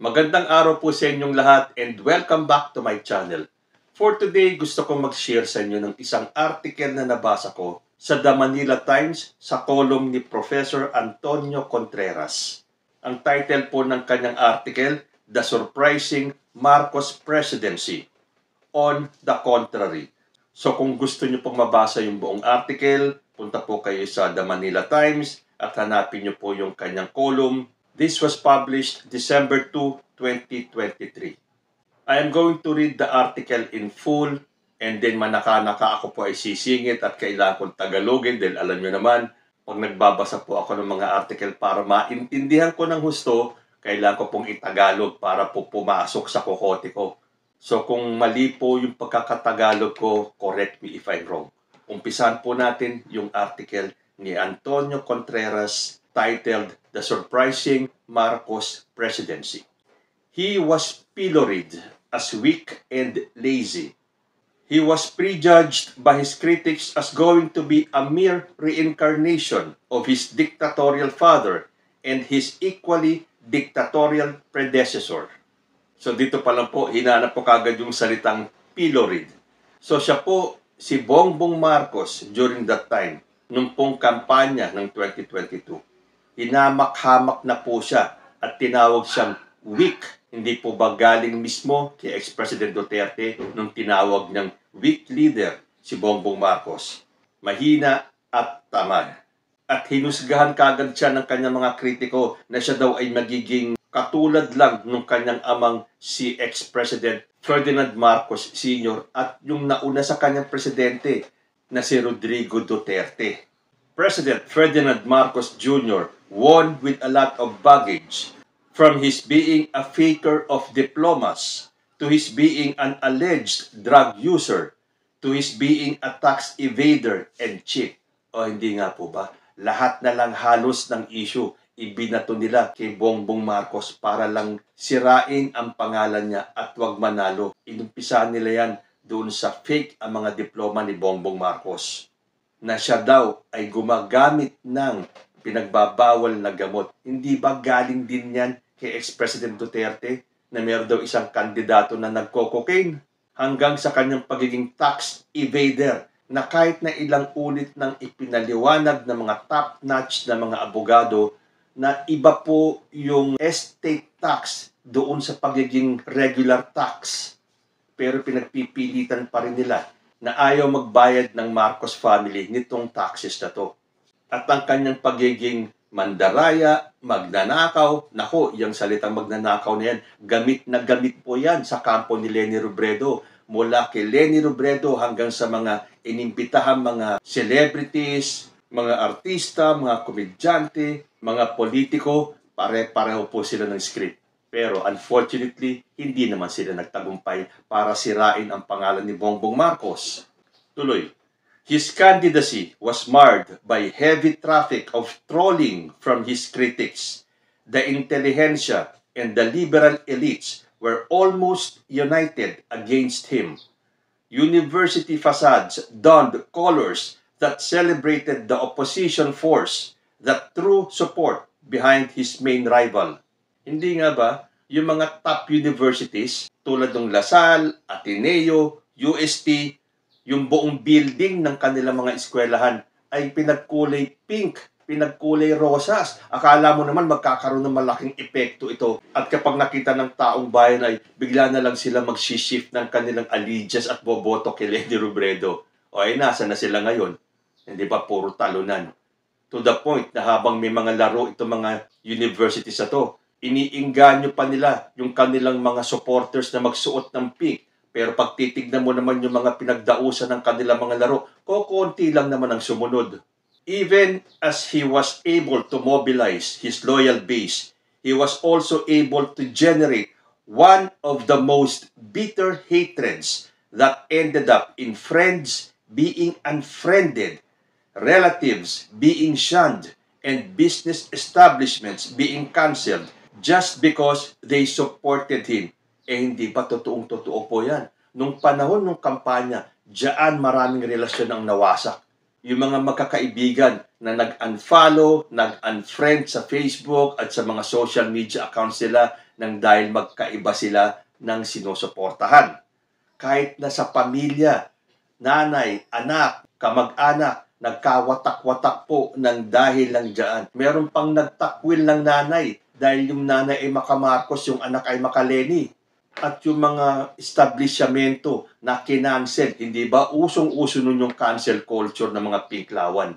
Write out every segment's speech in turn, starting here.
Magandang araw po sa inyong lahat and welcome back to my channel. For today, gusto kong mag-share sa inyo ng isang article na nabasa ko sa The Manila Times sa column ni Professor Antonio Contreras. Ang title po ng kanyang article, The Surprising Marcos Presidency. On the contrary. So kung gusto niyo pong mabasa yung buong article, punta po kayo sa The Manila Times at hanapin niyo po yung kanyang column. This was published December 2, 2023. I am going to read the article in full and then manaka-naka ako po ay sisingit at kailangan kong Tagalogin dahil alam nyo naman, pag nagbabasa po ako ng mga article para maintindihan ko ng husto, kailangan ko pong itagalog para po pumasok sa kokote ko. So kung mali po yung pagkakatagalog ko, correct me if I'm wrong. Umpisahan po natin yung article ni Antonio Contreras titled The Surprising Marcos Presidency. He was pilloried as weak and lazy. He was prejudged by his critics as going to be a mere reincarnation of his dictatorial father and his equally dictatorial predecessor. So dito pa lang po, hinanap po kagad yung salitang pilloried. So siya po, si Bongbong Marcos during that time, nung pong kampanya ng 2022, hinamak-hamak na po siya at tinawag siyang weak. Hindi po ba galing mismo kay ex-President Duterte nung tinawag niyang weak leader si Bongbong Marcos? Mahina at tamad. At hinusgahan kagad siya ng kanyang mga kritiko na siya daw ay magiging katulad lang nung kanyang amang si ex-President Ferdinand Marcos Sr. at yung nauna sa kanyang presidente na si Rodrigo Duterte. President Ferdinand Marcos Jr. won with a lot of baggage, from his being a faker of diplomas, to his being an alleged drug user, to his being a tax evader and cheat. O hindi nga po ba? Lahat na lang halos ng issue, ibinato nila kay Bongbong Marcos para lang sirain ang pangalan niya at wag manalo. Inumpisahan nila yan doon sa fake ang mga diploma ni Bongbong Marcos, na siya daw ay gumagamit ng pinagbabawal na gamot. Hindi ba galing din yan kay ex-President Duterte na meron daw isang kandidato na nagko-cocaine hanggang sa kanyang pagiging tax evader na kahit na ilang ulit ng ipinaliwanag ng mga top-notch na mga abogado na iba po yung estate tax doon sa pagiging regular tax. Pero pinagpipilitan pa rin nila na ayaw magbayad ng Marcos family nitong taxes na to. At ang kanyang pagiging mandaraya, magnanakaw, nako, yung salitang magnanakaw na yan, gamit na gamit po yan sa kampo ni Leni Robredo. Mula kay Leni Robredo hanggang sa mga inimbitahang mga celebrities, mga artista, mga komedyante, mga politiko, pare-pareho po sila ng script. Pero unfortunately, hindi naman sila nagtagumpay para sirain ang pangalan ni Bongbong Marcos. Tuloy. His candidacy was marred by heavy traffic of trolling from his critics. The intelligentsia and the liberal elites were almost united against him. University facades donned colors that celebrated the opposition force that threw support behind his main rival. Hindi nga ba, yung mga top universities tulad ng LaSalle, Ateneo, UST, yung buong building ng kanilang mga eskwelahan ay pinagkulay pink, pinagkulay rosas. Akala mo naman magkakaroon ng malaking epekto ito. At kapag nakita ng taong bayan ay bigla na lang sila mag-shift ng kanilang allegiance at boboto kay Leni Robredo. O ay nasa na sila ngayon? Hindi ba puro talunan? To the point na habang may mga laro itong mga universities na to, iniinganyo pa nila yung kanilang mga supporters na magsuot ng pink. Pero pag titignan mo naman yung mga pinagdausan ng kanilang mga laro, kukunti lang naman ang sumunod. Even as he was able to mobilize his loyal base, he was also able to generate one of the most bitter hatreds that ended up in friends being unfriended, relatives being shunned, and business establishments being cancelled just because they supported him. Eh hindi ba totoong-totoo po yan? Nung panahon ng kampanya, diyan maraming relasyon ang nawasak. Yung mga magkakaibigan na nag-unfollow, nag-unfriend sa Facebook at sa mga social media accounts nila nang dahil magkaiba sila ng sinusuportahan. Kahit na sa pamilya, nanay, anak, kamag-anak, nagkawatak-watak po ng dahil lang dyan. Meron pang nagtakwil ng nanay dahil yung nanay ay maka-Marcos, yung anak ay maka-Leni. At yung mga establishmento na kinancel, hindi ba usong-uso nun yung cancel culture ng mga pinklawan?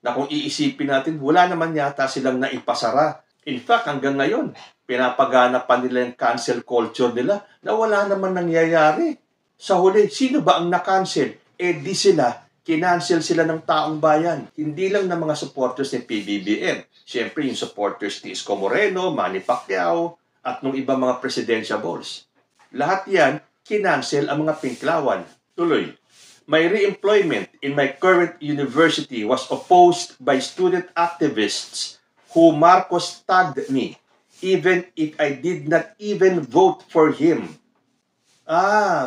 Na kung iisipin natin, wala naman yata silang naipasara. In fact, hanggang ngayon, pinapagana pa nila yung cancel culture nila na wala naman nangyayari. Sa huli, sino ba ang na-cancel? Di sila, kinancel sila ng taong bayan. Hindi lang ng mga supporters ng PBBM. Siyempre, yung supporters ni Isko Moreno, Manny Pacquiao, at nung ibang mga presidentiables. Lahat yan, kinancel ang mga pinklawan. Tuloy, my re-employment in my current university was opposed by student activists who Marcos tagged me, even if I did not even vote for him.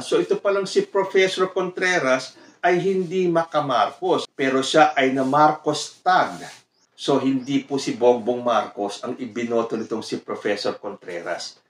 So ito palang si Professor Contreras ay hindi maka-Marcos, pero siya ay na Marcos tag. So hindi po si Bongbong Marcos ang ibinoto nitong si Professor Contreras.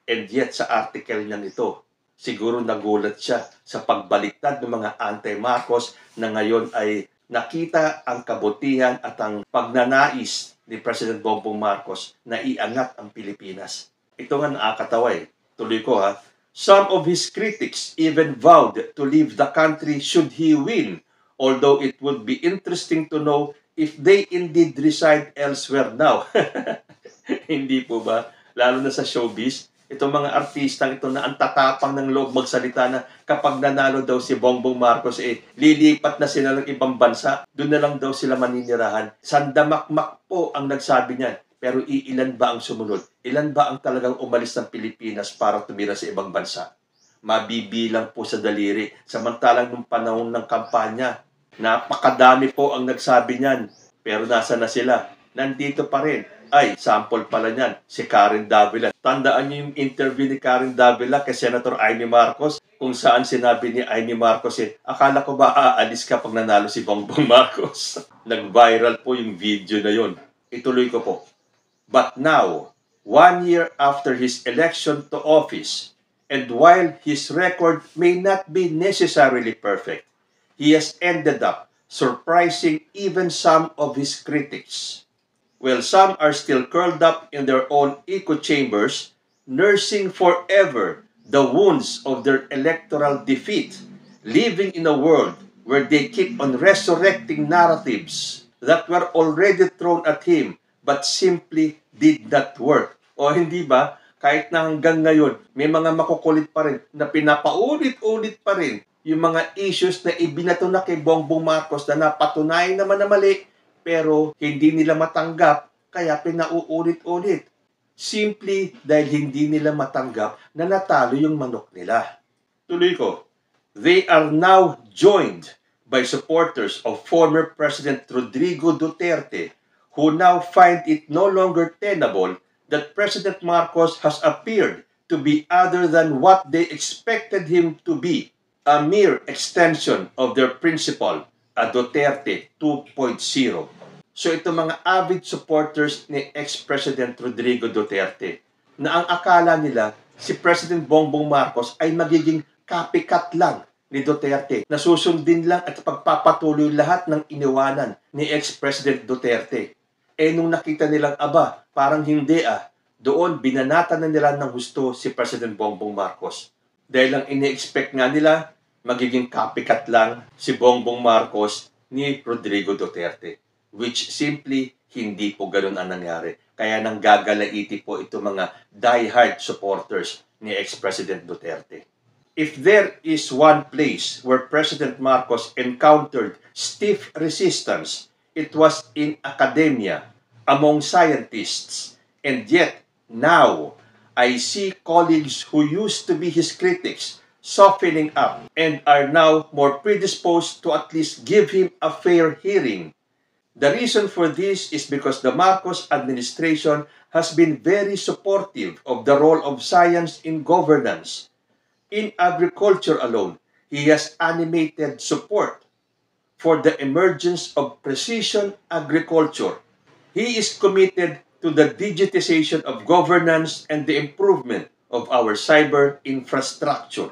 And yet sa article niya nito, siguro nagulat siya sa pagbaliktad ng mga anti-Marcos na ngayon ay nakita ang kabutihan at ang pagnanais ni President Bongbong Marcos na iangat ang Pilipinas. Ito nga nakakatawa eh. Tuloy ko ha. Some of his critics even vowed to leave the country should he win, although it would be interesting to know if they indeed reside elsewhere now. Hindi po ba? Lalo na sa showbiz, itong mga artistang ito na ang tatapang ng loob magsalita na kapag nanalo daw si Bongbong Marcos, lilipat na sila ng ibang bansa, doon na lang daw sila maninirahan. Sandamakmak po ang nagsabi niyan. Pero ilan ba ang sumunod? Ilan ba ang talagang umalis ng Pilipinas para tumira sa ibang bansa? Mabibilang po sa daliri. Samantalang nung panahon ng kampanya, napakadami po ang nagsabi niyan. Pero nasa na sila? Nandito pa rin. Ay, sample pala niyan, si Karen Davila. Tandaan niyo yung interview ni Karen Davila kay Senator Amy Marcos kung saan sinabi ni Amy Marcos, akala ko ba aalis ka pag nanalo si Bongbong Marcos? Nag-viral po yung video na yun. Ituloy ko po. But now, 1 year after his election to office, and while his record may not be necessarily perfect, he has ended up surprising even some of his critics. While some are still curled up in their own echo chambers, nursing forever the wounds of their electoral defeat, living in a world where they keep on resurrecting narratives that were already thrown at him but simply did not work. O hindi ba, kahit na hanggang ngayon, may mga makukulit pa rin na pinapaulit-ulit pa rin yung mga issues na ibinato na kay Bongbong Marcos na napatunayan naman na mali, pero hindi nila matanggap, kaya pinauulit-ulit. Simply dahil hindi nila matanggap na natalo yung manok nila. Tuloy ko, they are now joined by supporters of former President Rodrigo Duterte, who now find it no longer tenable that President Marcos has appeared to be other than what they expected him to be, a mere extension of their principal, a Duterte 2.0. So ito mga avid supporters ni ex-President Rodrigo Duterte, na ang akala nila si President Bongbong Marcos ay magiging copycat lang ni Duterte, na susundin lang at pagpapatuloy lahat ng iniwanan ni ex-President Duterte. Nung nakita nilang, parang hindi doon binanatan na nila ng husto si President Bongbong Marcos. Dahil lang ini-expect nga nila, magiging copycat lang si Bongbong Marcos ni Rodrigo Duterte. Which simply, hindi po ganun ang nangyari. Kaya nang gagalaiti po ito mga die-hard supporters ni ex-President Duterte. If there is one place where President Marcos encountered stiff resistance, it was in academia, among scientists. And yet, now, I see colleagues who used to be his critics softening up and are now more predisposed to at least give him a fair hearing. The reason for this is because the Marcos administration has been very supportive of the role of science in governance. In agriculture alone, he has animated support for the emergence of precision agriculture. He is committed to the digitization of governance and the improvement of our cyber infrastructure.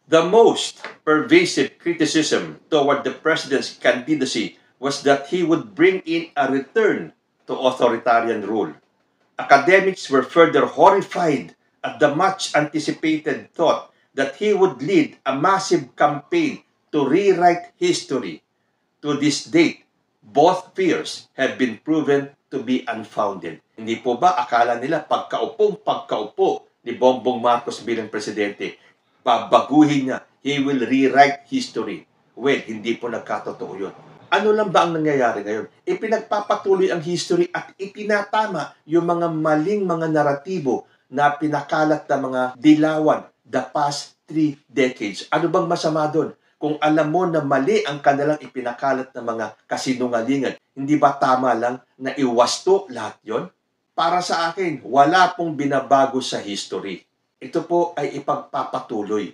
The most pervasive criticism toward the president's candidacy was that he would bring in a return to authoritarian rule. Academics were further horrified at the much-anticipated thought that he would lead a massive campaign to rewrite history. To this date, both fears have been proven to be unfounded. Hindi po ba akala nila pagkaupo ni Bongbong Marcos bilang presidente, babaguhin niya, he will rewrite history? Well, hindi po nagkatotoo yun. Ano lang ba ang nangyayari ngayon? Ipinagpapatuloy ang history at itinatama yung mga maling mga naratibo na pinakalat ng mga dilawan the past 3 decades. Ano bang masama doon? Kung alam mo na mali ang kanilang ipinakalat ng mga kasinungalingan, hindi ba tama lang na iwasto lahat yon? Para sa akin, wala pong binabago sa history. Ito po ay ipagpapatuloy.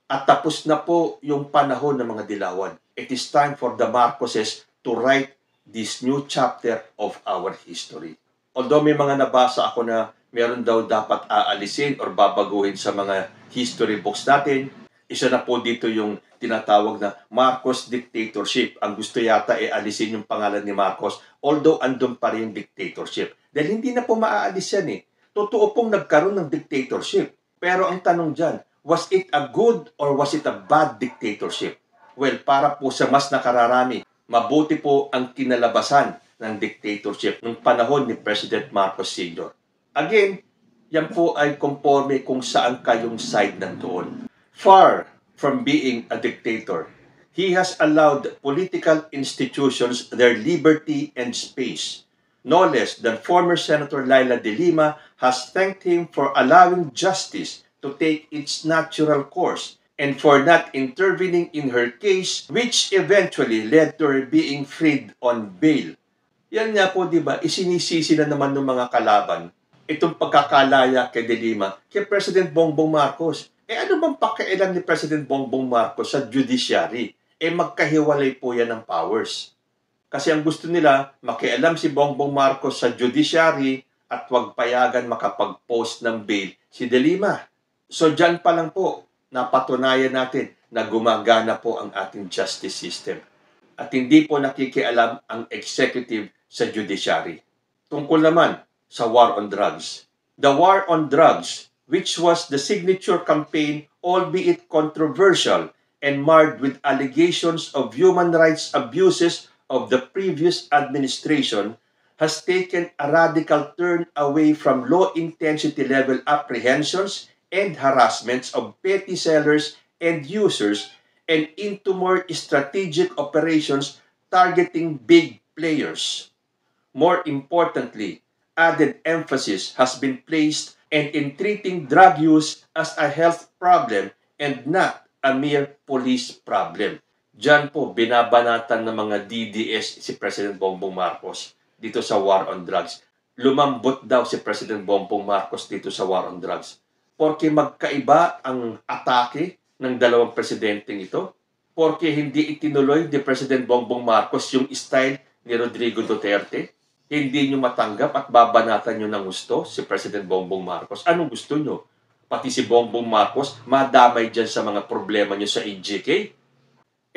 At tapos na po yung panahon ng mga dilawan. It is time for the Marcoses to write this new chapter of our history. Although may mga nabasa ako na meron daw dapat aalisin or babaguhin sa mga history books natin, isa na po dito yung tinatawag na Marcos dictatorship. Ang gusto yata alisin yung pangalan ni Marcos, although andun pa rin yung dictatorship. Dahil hindi na po maaalis yan eh. Totoo pong nagkaroon ng dictatorship. Pero ang tanong dyan, was it a good or was it a bad dictatorship? Well, para po sa mas nakararami, mabuti po ang kinalabasan ng dictatorship nung panahon ni President Marcos Sr. Again, yan po ay conforme kung saan kayong side nandoon. Far from being a dictator, he has allowed political institutions their liberty and space. No less than former Senator Laila De Lima has thanked him for allowing justice to take its natural course and for not intervening in her case, which eventually led to her being freed on bail. Yan nga po, di ba, isinisisi na naman ng mga kalaban itong pagkakalaya kay De Lima kay President Bongbong Marcos. Ano bang pakialam ni President Bongbong Marcos sa judiciary? Magkahiwalay po yan ng powers. Kasi ang gusto nila, makialam si Bongbong Marcos sa judiciary at huwag payagan makapag-post ng bail si De Lima. So dyan pa lang po, napatunayan natin na gumagana po ang ating justice system. At hindi po nakikialam ang executive sa judiciary. Tungkol naman sa war on drugs. The war on drugs, which was the signature campaign, albeit controversial and marred with allegations of human rights abuses of the previous administration, has taken a radical turn away from low-intensity level apprehensions and harassments of petty sellers and users and into more strategic operations targeting big players. More importantly, added emphasis has been placed in treating drug use as a health problem and not a mere police problem. Diyan po binabanatan ng mga DDS si President Bongbong Marcos dito sa war on drugs. Lumambot daw si President Bongbong Marcos dito sa war on drugs. Porque magkaiba ang atake ng dalawang presidenteng ito. Porque hindi itinuloy ni President Bongbong Marcos yung style ni Rodrigo Duterte. Hindi nyo matanggap at babanatan nyo ng gusto si President Bongbong Marcos. Anong gusto nyo? Pati si Bongbong Marcos madamay dyan sa mga problema nyo sa EJK.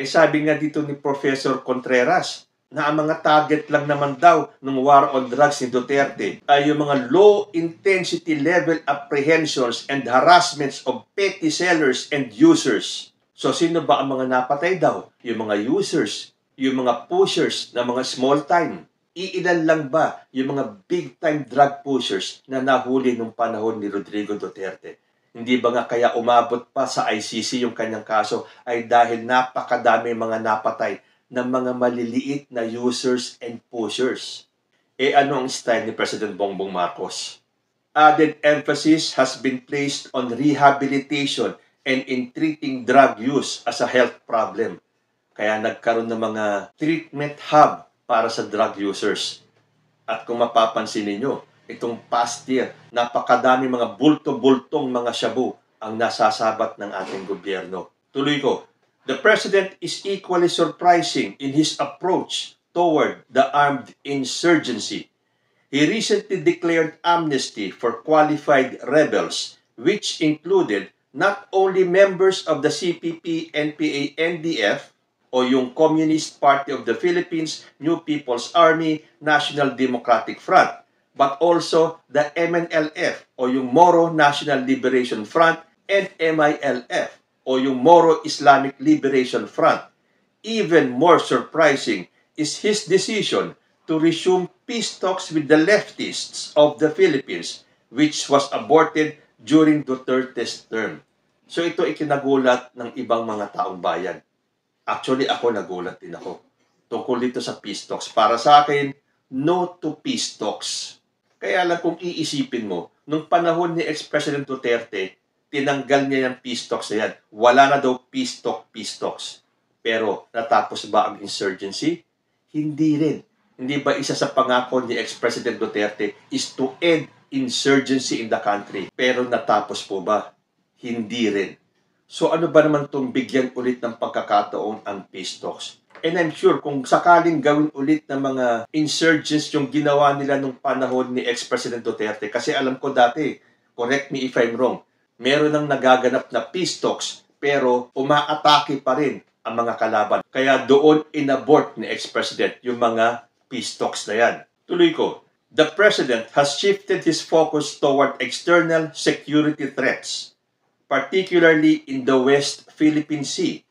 Sabi nga dito ni Professor Contreras, na ang mga target lang naman daw ng war on drugs ni Duterte ay yung mga low-intensity level apprehensions and harassments of petty sellers and users. So, sino ba ang mga napatay daw? Yung mga users, yung mga pushers na mga small time. Iilan lang ba yung mga big-time drug pushers na nahuli nung panahon ni Rodrigo Duterte? Hindi ba nga kaya umabot pa sa ICC yung kanyang kaso ay dahil napakadami mga napatay ng mga maliliit na users and pushers? Ano ang style ni President Bongbong Marcos? Added emphasis has been placed on rehabilitation and in treating drug use as a health problem. Kaya nagkaroon ng mga treatment hub para sa drug users. At kung mapapansin ninyo, itong past year, napakadami mga bulto-bultong mga shabu ang nasasabat ng ating gobyerno. Tuloy ko, the President is equally surprising in his approach toward the armed insurgency. He recently declared amnesty for qualified rebels, which included not only members of the CPP, NPA, NDF, o yung Communist Party of the Philippines, New People's Army, National Democratic Front, but also the MNLF o yung Moro National Liberation Front and MILF o yung Moro Islamic Liberation Front. Even more surprising is his decision to resume peace talks with the leftists of the Philippines, which was aborted during Duterte's term. So ito ikinagulat ng ibang mga taong bayan. Actually, ako nagulat din ako tungkol dito sa peace talks. Para sa akin, no to peace talks. Kaya lang kung iisipin mo, nung panahon ni ex-President Duterte, tinanggal niya yung peace talks na yan. Wala na daw peace talks. Pero natapos ba ang insurgency? Hindi rin. Hindi ba isa sa pangako ni ex-President Duterte is to end insurgency in the country? Pero natapos po ba? Hindi rin. So ano ba naman itong bigyan ulit ng pagkakataon ang peace talks? And I'm sure kung sakaling gawin ulit ng mga insurgents yung ginawa nila nung panahon ni ex-President Duterte, kasi alam ko dati, correct me if I'm wrong, meron nang nagaganap na peace talks pero umaatake pa rin ang mga kalaban. Kaya doon inabort ni ex-President yung mga peace talks na yan. Tuloy ko, the President has shifted his focus toward external security threats, particularly in the West Philippine Sea.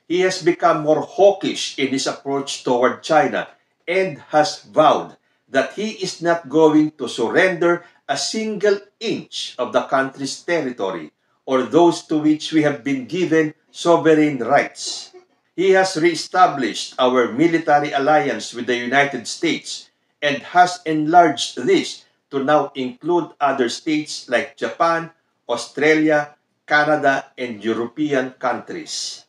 He has become more hawkish in his approach toward China and has vowed that he is not going to surrender a single inch of the country's territory or those to which we have been given sovereign rights. He has reestablished our military alliance with the United States and has enlarged this to now include other states like Japan, Australia, Canada, and European countries.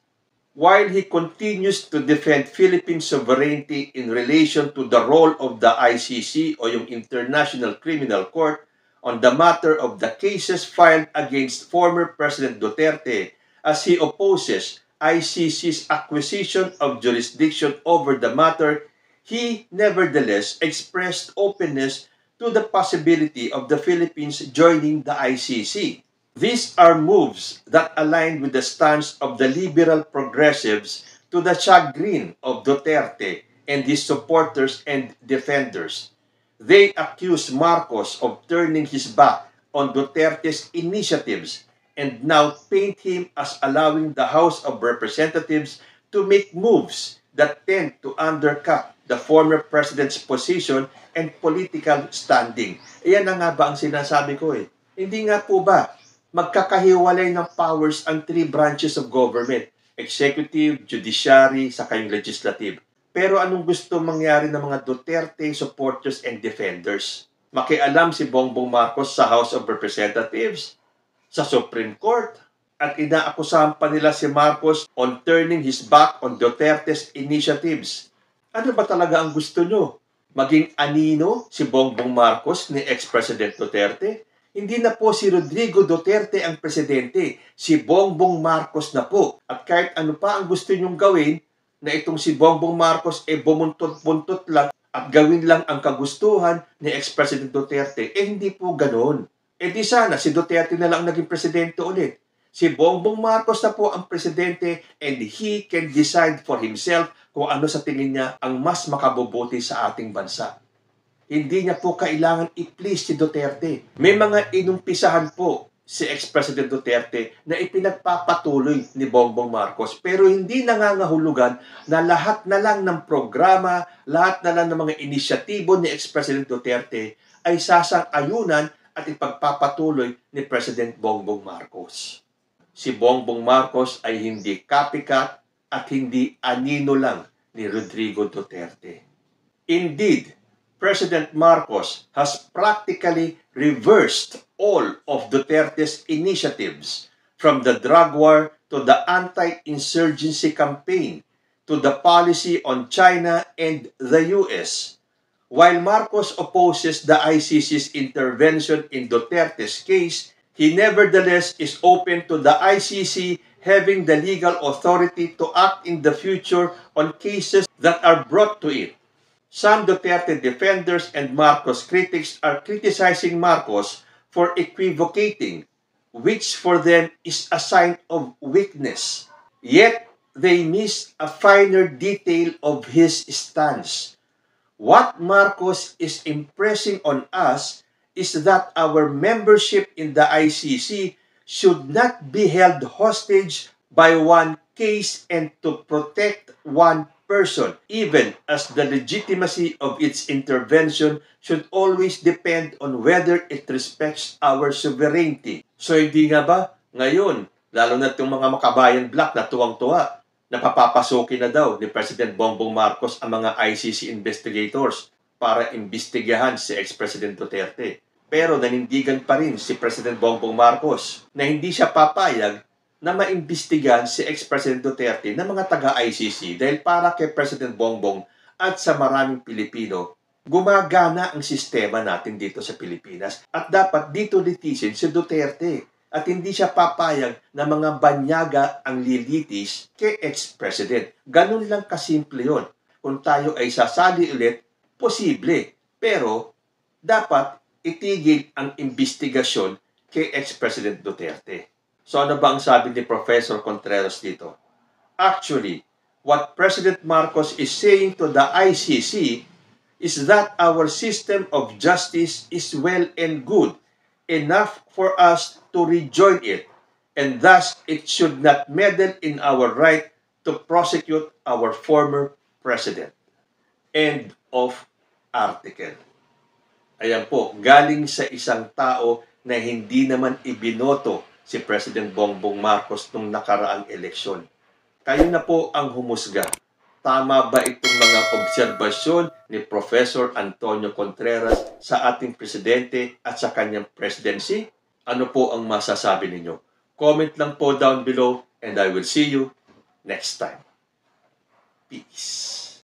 While he continues to defend Philippine sovereignty in relation to the role of the ICC o yung International Criminal Court on the matter of the cases filed against former President Duterte as he opposes ICC's acquisition of jurisdiction over the matter, he nevertheless expressed openness to the possibility of the Philippines joining the ICC. These are moves that align with the stance of the liberal progressives to the chagrin of Duterte and his supporters and defenders. They accuse Marcos of turning his back on Duterte's initiatives and now paint him as allowing the House of Representatives to make moves that tend to undercut the former president's position and political standing. Iyan na nga ba ang sinasabi ko eh. Hindi nga po ba magkakahiwalay ng powers ang three branches of government, executive, judiciary, saka yung legislative. Pero anong gusto mangyari ng mga Duterte supporters and defenders? Makialam si Bongbong Marcos sa House of Representatives, sa Supreme Court, at inaakusahan pa nila si Marcos on turning his back on Duterte's initiatives. Ano ba talaga ang gusto nyo? Maging anino si Bongbong Marcos ni ex-President Duterte? Hindi na po si Rodrigo Duterte ang presidente, si Bongbong Marcos na po. At kahit ano pa ang gusto nyong gawin, na itong si Bongbong Marcos bumuntot-buntot lang at gawin lang ang kagustuhan ni ex-President Duterte, hindi po ganoon. Di sana si Duterte na lang naging presidente ulit. Si Bongbong Marcos na po ang presidente and he can decide for himself kung ano sa tingin niya ang mas makabubuti sa ating bansa. Hindi niya po kailangan i-please si Duterte. May mga inumpisahan po si ex-President Duterte na ipinagpapatuloy ni Bongbong Marcos pero hindi nangangahulugan na lahat na lang ng programa, lahat na lang ng mga inisyatibo ni ex-President Duterte ay sasang-ayunan at ipagpapatuloy ni President Bongbong Marcos. Si Bongbong Marcos ay hindi copycat at hindi anino lang ni Rodrigo Duterte. Indeed, President Marcos has practically reversed all of Duterte's initiatives, from the drug war to the anti-insurgency campaign to the policy on China and the US. While Marcos opposes the ICC's intervention in Duterte's case, he nevertheless is open to the ICC having the legal authority to act in the future on cases that are brought to it. Some Duterte defenders and Marcos critics are criticizing Marcos for equivocating, which for them is a sign of weakness. Yet, they miss a finer detail of his stance. What Marcos is impressing on us is that our membership in the ICC should not be held hostage by one case and to protect one person, even as the legitimacy of its intervention should always depend on whether it respects our sovereignty. So hindi nga ba ngayon, lalo na itong mga makabayan black na tuwang-tuwa, napapapasukin na daw ni President Bongbong Marcos ang mga ICC investigators para imbestigahan si ex-President Duterte. Pero nanindigan pa rin si President Bongbong Marcos na hindi siya papayag na maimbestigahan si ex-President Duterte ng mga taga-ICC dahil para kay President Bongbong at sa maraming Pilipino, gumagana ang sistema natin dito sa Pilipinas at dapat dito litisin si Duterte. At hindi siya papayag na mga banyaga ang lilitis kay ex-president. Ganun lang kasimple yun. Kung tayo ay sasali ulit, posible. Pero, dapat itigil ang investigasyon kay ex-president Duterte. So ano ba ang sabi ni Professor Contreras dito? Actually, what President Marcos is saying to the ICC is that our system of justice is well and good, enough for us to rejoin it, and thus it should not meddle in our right to prosecute our former president. End of article. Ayan po, galing sa isang tao na hindi naman ibinoto si President Bongbong Marcos nung nakaraang eleksyon. Kayo na po ang humusga. Tama ba itong mga obserbasyon ni Professor Antonio Contreras sa ating presidente at sa kanyang presidency? Ano po ang masasabi ninyo? Comment lang po down below and I will see you next time. Peace.